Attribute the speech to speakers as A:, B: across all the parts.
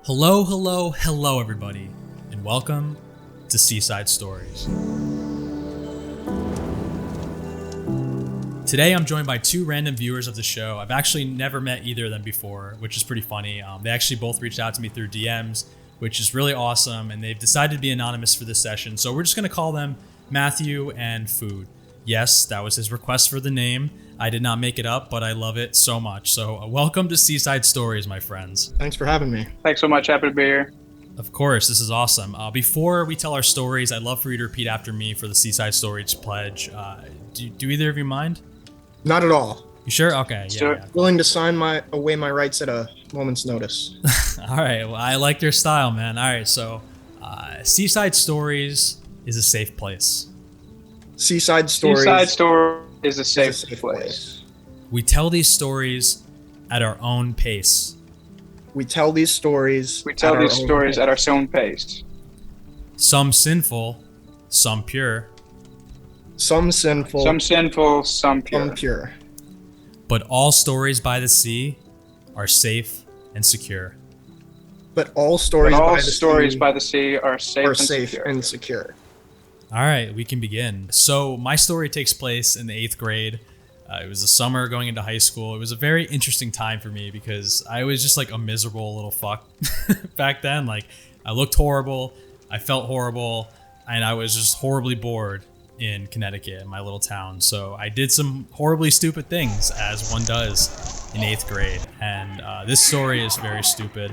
A: Hello, hello, hello, everybody, and welcome to Seaside Stories. Today, I'm joined by two random viewers of the show. I've actually never met either of them before, which is pretty funny. They actually both reached out to me through DMs, which is really awesome, and they've decided to be anonymous for this session, so we're just going to call them Matthew and Food. Yes, that was his request for the name. I did not make it up, but I love it so much. So welcome to Seaside Stories, my friends.
B: Thanks for having me.
C: Thanks so much. Happy to be here.
A: Of course, this is awesome. Before we tell our stories, I'd love for you to repeat after me for the Seaside Stories pledge. Do either of you mind?
B: Not at all.
A: You sure? Okay.
C: Sure.
A: Yeah.
B: Willing to sign away my rights at a moment's notice.
A: All right. Well, I like your style, man. All right. So, Seaside Stories is a safe place.
B: Seaside Stories.
C: Seaside Story is a safe place.
A: We tell these stories at our own pace.
B: We tell these stories.
C: We tell these stories at our own pace.
A: Some sinful, some pure,
B: Some sinful.
C: Some sinful, some pure.
B: Some pure.
A: but all stories by the sea are safe and secure.
B: But all stories,
C: But all
B: by, the
C: stories
B: sea
C: by the sea are safe,
B: are
C: and,
B: safe
C: secure.
B: and secure.
A: All right, we can begin. So my story takes place in the 8th grade. It was the summer going into high school. It was a very interesting time for me because I was just like a miserable little fuck back then. Like I looked horrible, I felt horrible, and I was just horribly bored in Connecticut, in my little town. So I did some horribly stupid things, as one does in 8th grade. And this story is very stupid.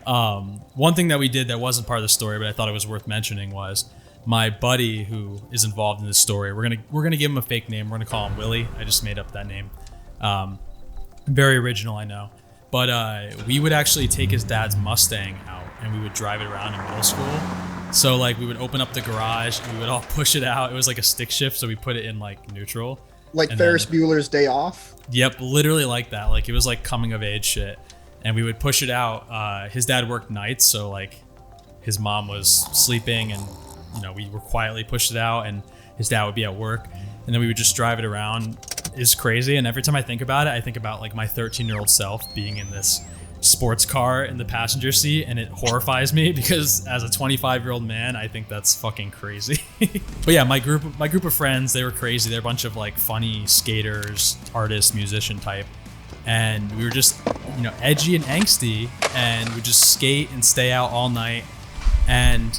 A: One thing that we did that wasn't part of the story, but I thought it was worth mentioning was my buddy who is involved in this story. We're gonna give him a fake name. We're gonna call him Willie. I just made up that name. Very original, I know. But we would actually take his dad's Mustang out and we would drive it around in middle school. So like we would open up the garage and we would all push it out. It was like a stick shift, so we put it in like neutral.
B: Like
A: And
B: Ferris Bueller's Day Off.
A: Yep, literally like that. Like it was like coming of age shit. And we would push it out. His dad worked nights, so like his mom was sleeping and we were quietly pushed it out and his dad would be at work and then we would just drive it around. It's crazy. And every time I think about it, I think about like my 13-year-old self being in this sports car in the passenger seat, and it horrifies me because as a 25-year-old man, I think that's fucking crazy. But yeah, my group of friends, they were crazy. They're a bunch of like funny skaters, artists, musician type. And we were just, edgy and angsty, and we just skate and stay out all night. And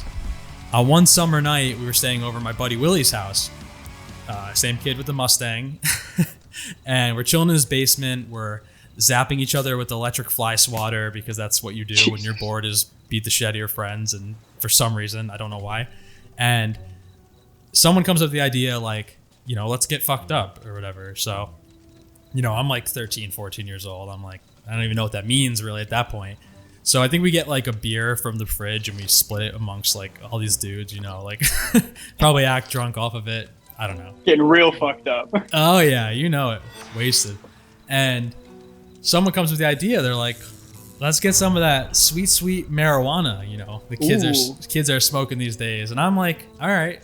A: one summer night, we were staying over at my buddy Willie's house. Same kid with the Mustang. And we're chilling in his basement. We're zapping each other with electric fly swatter because that's what you do when you're bored, is beat the shit out of your friends. And for some reason, I don't know why. And someone comes up with the idea like, let's get fucked up or whatever. So, I'm like 13, 14 years old. I'm like, I don't even know what that means really at that point. So I think we get like a beer from the fridge and we split it amongst like all these dudes, like probably act drunk off of it. I don't know.
C: Getting real fucked up.
A: Oh yeah, it. Wasted. And someone comes with the idea. They're like, let's get some of that sweet, sweet marijuana. The kids are smoking these days. And I'm like, all right,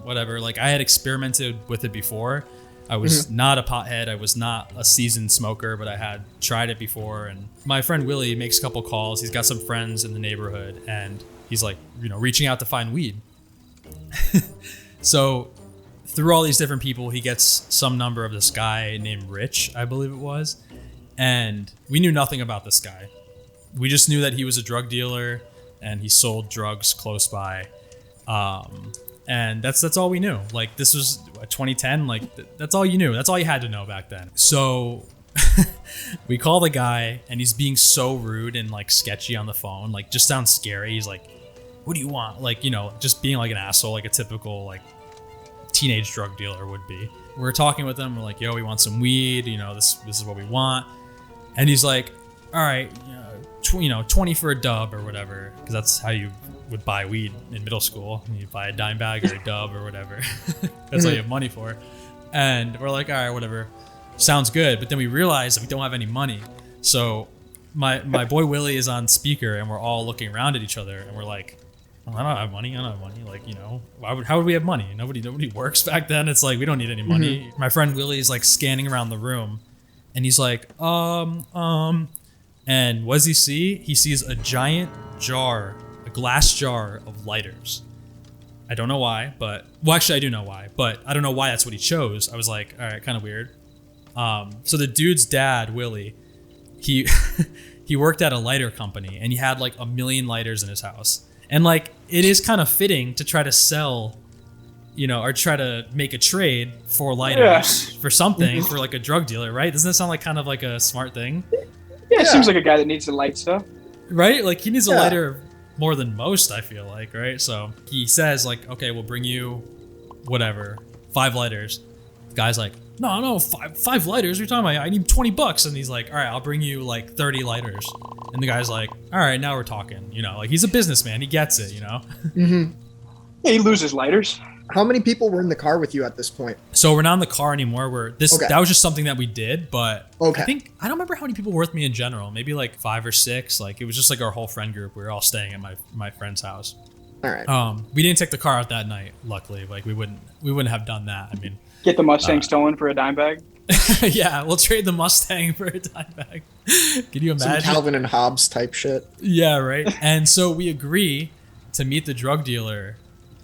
A: whatever. Like I had experimented with it before. I was not a pothead. I was not a seasoned smoker, but I had tried it before. And my friend Willie makes a couple calls. He's got some friends in the neighborhood, and he's like, reaching out to find weed. So through all these different people, he gets some number of this guy named Rich, I believe it was. And we knew nothing about this guy. We just knew that he was a drug dealer and he sold drugs close by. And that's all we knew. Like this was 2010. Like that's all you knew. That's all you had to know back then. So we call the guy and he's being so rude and like sketchy on the phone. Like just sounds scary. He's like, what do you want? Like, just being like an asshole, like a typical like teenage drug dealer would be. We're talking with him. We're like, yo, we want some weed. This is what we want. And he's like, all right, 20 for a dub or whatever. Cause that's how you would buy weed in middle school. You buy a dime bag or a dub or whatever. That's all you have money for. And we're like, all right, whatever. Sounds good. But then we realize that we don't have any money. So my boy Willie is on speaker and we're all looking around at each other and we're like, I don't have money. Like, how would we have money? Nobody works back then. It's like, we don't need any money. My friend Willie is like scanning around the room and he's like, And what does he see? He sees a giant jar, a glass jar of lighters. I don't know why, well, actually I do know why, but I don't know why that's what he chose. I was like, all right, kind of weird. So the dude's dad, Willie, he he worked at a lighter company, and he had like 1 million lighters in his house. And like, it is kind of fitting to try to sell, or try to make a trade for lighters for something, for like a drug dealer, right? Doesn't that sound like kind of like a smart thing?
C: Yeah, it seems like a guy that needs to light stuff.
A: Right? Like, he needs a lighter more than most, I feel like, right? So he says like, okay, we'll bring you whatever, 5 lighters. The guy's like, no, five lighters? What are you talking about? I need $20. And he's like, all right, I'll bring you like 30 lighters. And the guy's like, all right, now we're talking. Like, he's a businessman. He gets it,
B: Mm-hmm.
C: Yeah, he loses lighters.
B: How many people were in the car with you at this point?
A: So we're not in the car anymore. That was just something that we did, but I don't remember how many people were with me in general. Maybe like 5 or 6. Like, it was just like our whole friend group. We were all staying at my friend's house.
B: All right.
A: We didn't take the car out that night, luckily. Like, we wouldn't have done that. I mean,
C: get the Mustang stolen for a dime bag.
A: Yeah, we'll trade the Mustang for a dime bag. Can you imagine?
B: Some Calvin and Hobbes type shit.
A: Yeah, right. And so we agree to meet the drug dealer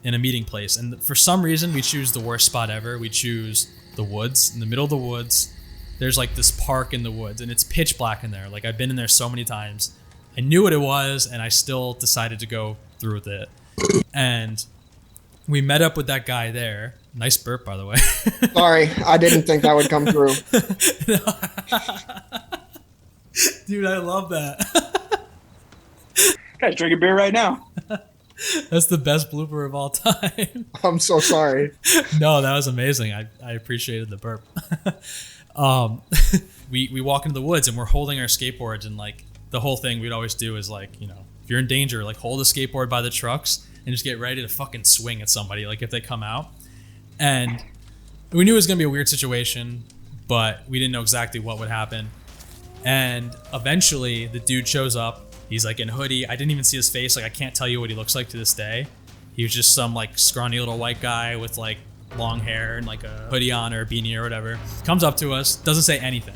A: in a meeting place, and for some reason we choose the worst spot ever. We choose the woods, in the middle of the woods. There's like this park in the woods, and it's pitch black in there. Like, I've been in there so many times. I knew what it was, and I still decided to go through with it. And we met up with that guy there. Nice burp, by the way.
B: Sorry, I didn't think that would come through.
A: Dude, I love that.
C: Guy's drinking beer right now.
A: That's the best blooper of all time.
B: I'm so sorry.
A: No, that was amazing. I appreciated the burp. We walk into the woods, and we're holding our skateboards, and like, the whole thing we'd always do is like, if you're in danger, like, hold a skateboard by the trucks and just get ready to fucking swing at somebody, like, if they come out. And we knew it was gonna be a weird situation, but we didn't know exactly what would happen. And eventually the dude shows up. He's like in a hoodie. I didn't even see his face. Like, I can't tell you what he looks like to this day. He was just some like scrawny little white guy with like long hair and like a hoodie on or a beanie or whatever. Comes up to us, doesn't say anything.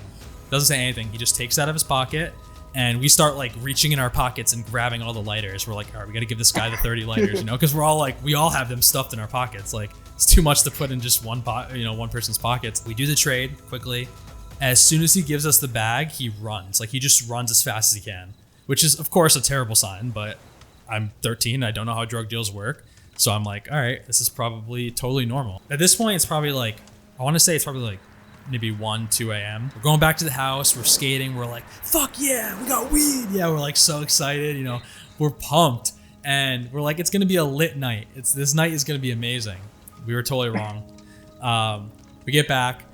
A: He just takes it out of his pocket, and we start like reaching in our pockets and grabbing all the lighters. We're like, all right, we got to give this guy the 30 lighters, because we're all like, we all have them stuffed in our pockets. Like, it's too much to put in just one person's pockets. We do the trade quickly. As soon as he gives us the bag, he runs. Like, he just runs as fast as he can, which is of course a terrible sign, but I'm 13. I don't know how drug deals work. So I'm like, all right, this is probably totally normal. At this point, it's probably like, I want to say it's probably like maybe 1, 2 a.m. We're going back to the house. We're skating. We're like, fuck yeah, we got weed. Yeah, we're like so excited. We're pumped. And we're like, it's going to be a lit night. This night is going to be amazing. We were totally wrong. We get back,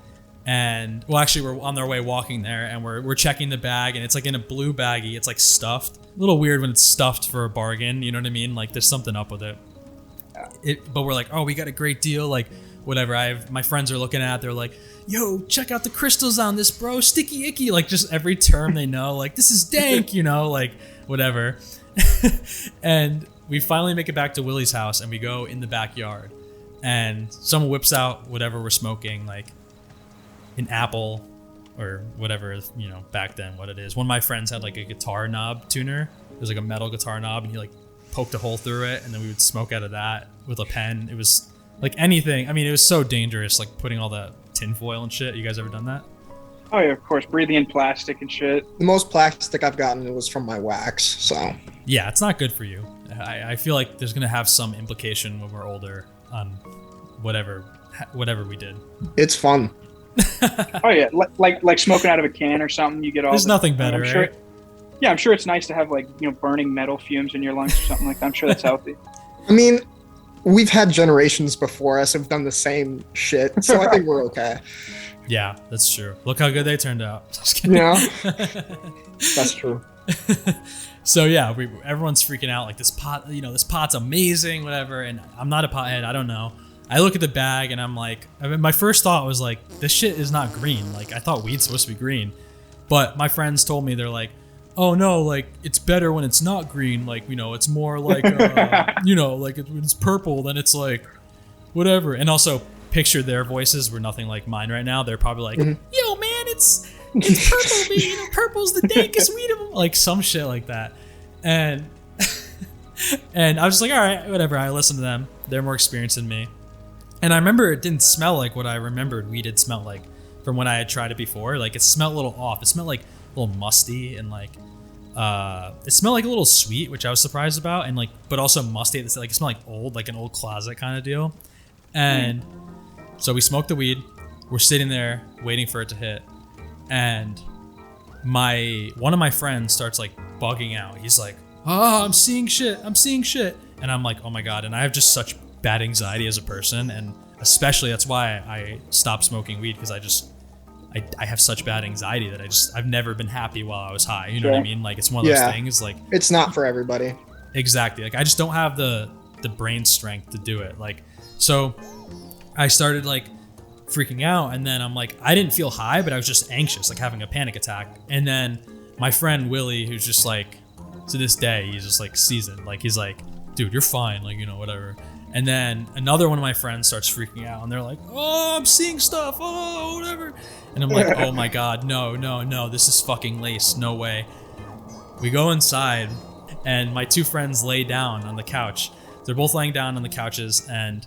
A: and well, actually, we're on our way walking there, and we're checking the bag, and it's like in a blue baggie. It's like stuffed. A little weird when it's stuffed for a bargain. You know what I mean? Like, there's something up with it. But we're like, oh, we got a great deal. Like, whatever. My friends are looking at it. They're like, yo, check out the crystals on this, bro. Sticky icky. Like, just every term they know. Like, this is dank. Like, whatever. And we finally make it back to Willie's house, and we go in the backyard. And someone whips out whatever we're smoking, like an apple or whatever, back then what it is. One of my friends had like a guitar knob tuner. It was like a metal guitar knob, and he like poked a hole through it, and then we would smoke out of that with a pen. It was like anything. I mean, it was so dangerous, like putting all that tinfoil and shit. You guys ever done that?
C: Oh yeah, of course. Breathing in plastic and shit.
B: The most plastic I've gotten was from my wax, so.
A: Yeah, it's not good for you. I feel like there's gonna have some implication when we're older on whatever we did.
B: It's fun.
C: Oh yeah, like smoking out of a can or something. You get all.
A: There's nothing better,
C: I'm sure,
A: right?
C: Yeah, I'm sure it's nice to have like burning metal fumes in your lungs or something like that. I'm sure that's healthy.
B: I mean, we've had generations before us have done the same shit, so I think we're okay.
A: Yeah, that's true. Look how good they turned out. Just kidding.
B: Yeah, that's true.
A: So yeah, everyone's freaking out like this pot. This pot's amazing, whatever. And I'm not a pothead. I don't know. I look at the bag and I'm like, my first thought was like, this shit is not green. Like, I thought weed's supposed to be green, but my friends told me, they're like, oh no, like it's better when it's not green. Like, it's more like, like when it's purple, then it's like whatever. And also picture their voices were nothing like mine right now. They're probably like, yo man, it's purple, baby. You know, purple's the dankest weed of them. Like some shit like that. And and I was just like, all right, whatever. I listened to them. They're more experienced than me. And I remember it didn't smell like what I remembered weed had smelled like from when I had tried it before. Like it smelled a little off. It smelled like a little musty and like it smelled like a little sweet, which I was surprised about, and like but also musty. Like it smelled like old, like an old closet kind of deal. And so we smoked the weed. We're sitting there waiting for it to hit, and one of my friends starts like bugging out. He's like, "Oh, I'm seeing shit. I'm seeing shit." And I'm like, "Oh my god!" And I have just such bad anxiety as a person, and especially that's why I stopped smoking weed, because I have such bad anxiety that I've never been happy while I was high. You know what I mean? Like it's one of those things. Like
B: it's not for everybody.
A: Exactly. Like I just don't have the brain strength to do it. Like so, I started like freaking out, and then I'm like, I didn't feel high, but I was just anxious, like having a panic attack. And then my friend Willie, who's just like, to this day, he's just like seasoned. Like he's like, dude, you're fine. Like, you know, whatever. And then another one of my friends starts freaking out, and they're like, oh, I'm seeing stuff. Oh, whatever. And I'm like, oh my God, no, this is fucking lace. No way. We go inside, and my two friends lay down on the couch. They're both laying down on the couches, and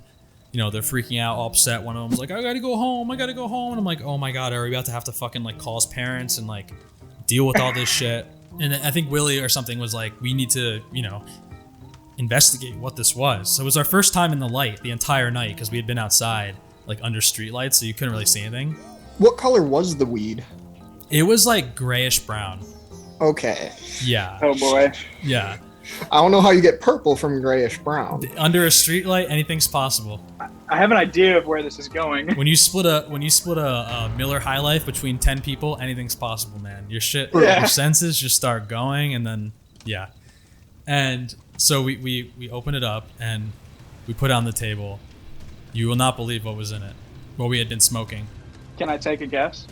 A: you know, they're freaking out, all upset. One of them's like, I gotta go home. And I'm like, oh my God, are we about to have to fucking like call his parents and like deal with all this shit? And I think Willie or something was like, we need to, you know, investigate what this was. So it was our first time in the light the entire night, because we had been outside like under street lights, so you couldn't really see anything.
B: What color was the weed?
A: It was like grayish brown.
B: Okay.
A: Yeah.
C: Oh boy.
A: Yeah.
B: I don't know how you get purple from grayish brown.
A: Under a street light, anything's possible.
C: I have an idea of where this is going.
A: When you split a Miller High Life between 10 people, anything's possible, man. Your senses just start going, and then yeah. And so we open it up and we put it on the table. You will not believe what was in it. What we had been smoking.
C: Can I take a guess?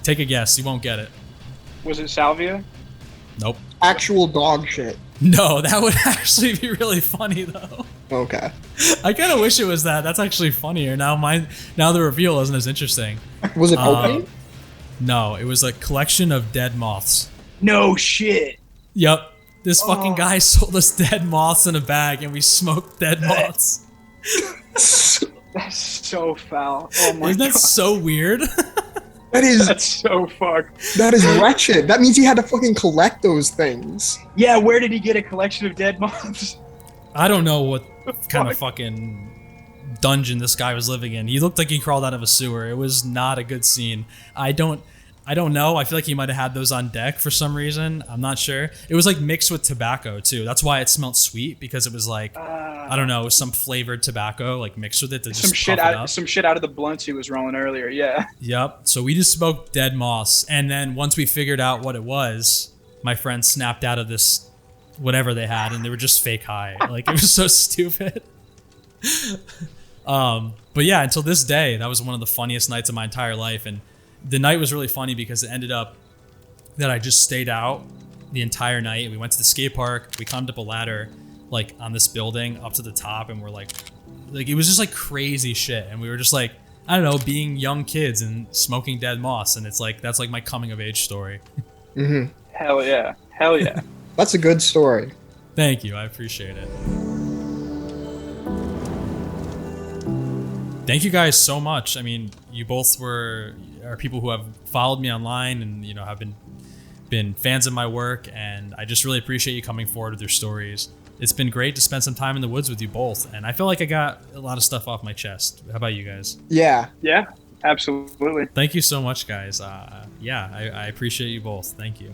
A: Take a guess. You won't get it.
C: Was it salvia?
A: Nope.
B: Actual dog shit.
A: No, that would actually be really funny though.
B: Okay.
A: I kind of wish it was that. That's actually funnier. Now the reveal isn't as interesting.
B: Was it propane?
A: No, it was a collection of dead moths.
C: No shit.
A: Yep. This fucking guy sold us dead moths in a bag, and we smoked dead moths.
C: That's so foul. Oh my God.
A: Isn't that so weird?
C: That's so fucked.
B: That is wretched. That means he had to fucking collect those things.
C: Yeah, where did he get a collection of dead moths?
A: I don't know what kind of fucking dungeon this guy was living in. He looked like he crawled out of a sewer. It was not a good scene. I don't know. I feel like he might have had those on deck for some reason. I'm not sure. It was like mixed with tobacco too. That's why it smelled sweet, because it was like I don't know, some flavored tobacco like mixed with it to just
C: some shit out of the blunts he was rolling earlier. Yeah.
A: Yep. So we just smoked dead moths, and then once we figured out what it was, my friend snapped out of this whatever they had, and they were just fake high. Like it was so stupid. But yeah, until this day, that was one of the funniest nights of my entire life. And the night was really funny because it ended up that I just stayed out the entire night. We went to the skate park. We climbed up a ladder, like on this building up to the top, and we're like it was just like crazy shit. And we were just like, I don't know, being young kids and smoking dead moss. And it's like, that's like my coming of age story.
B: Mm-hmm.
C: Hell yeah. Hell yeah.
B: That's a good story.
A: Thank you. I appreciate it. Thank you guys so much. I mean, you both are people who have followed me online and, you know, have been fans of my work, and I just really appreciate you coming forward with your stories. It's been great to spend some time in the woods with you both, and I feel like I got a lot of stuff off my chest. How about you guys?
B: Yeah.
C: Yeah, absolutely.
A: Thank you so much, guys. I appreciate you both. Thank you.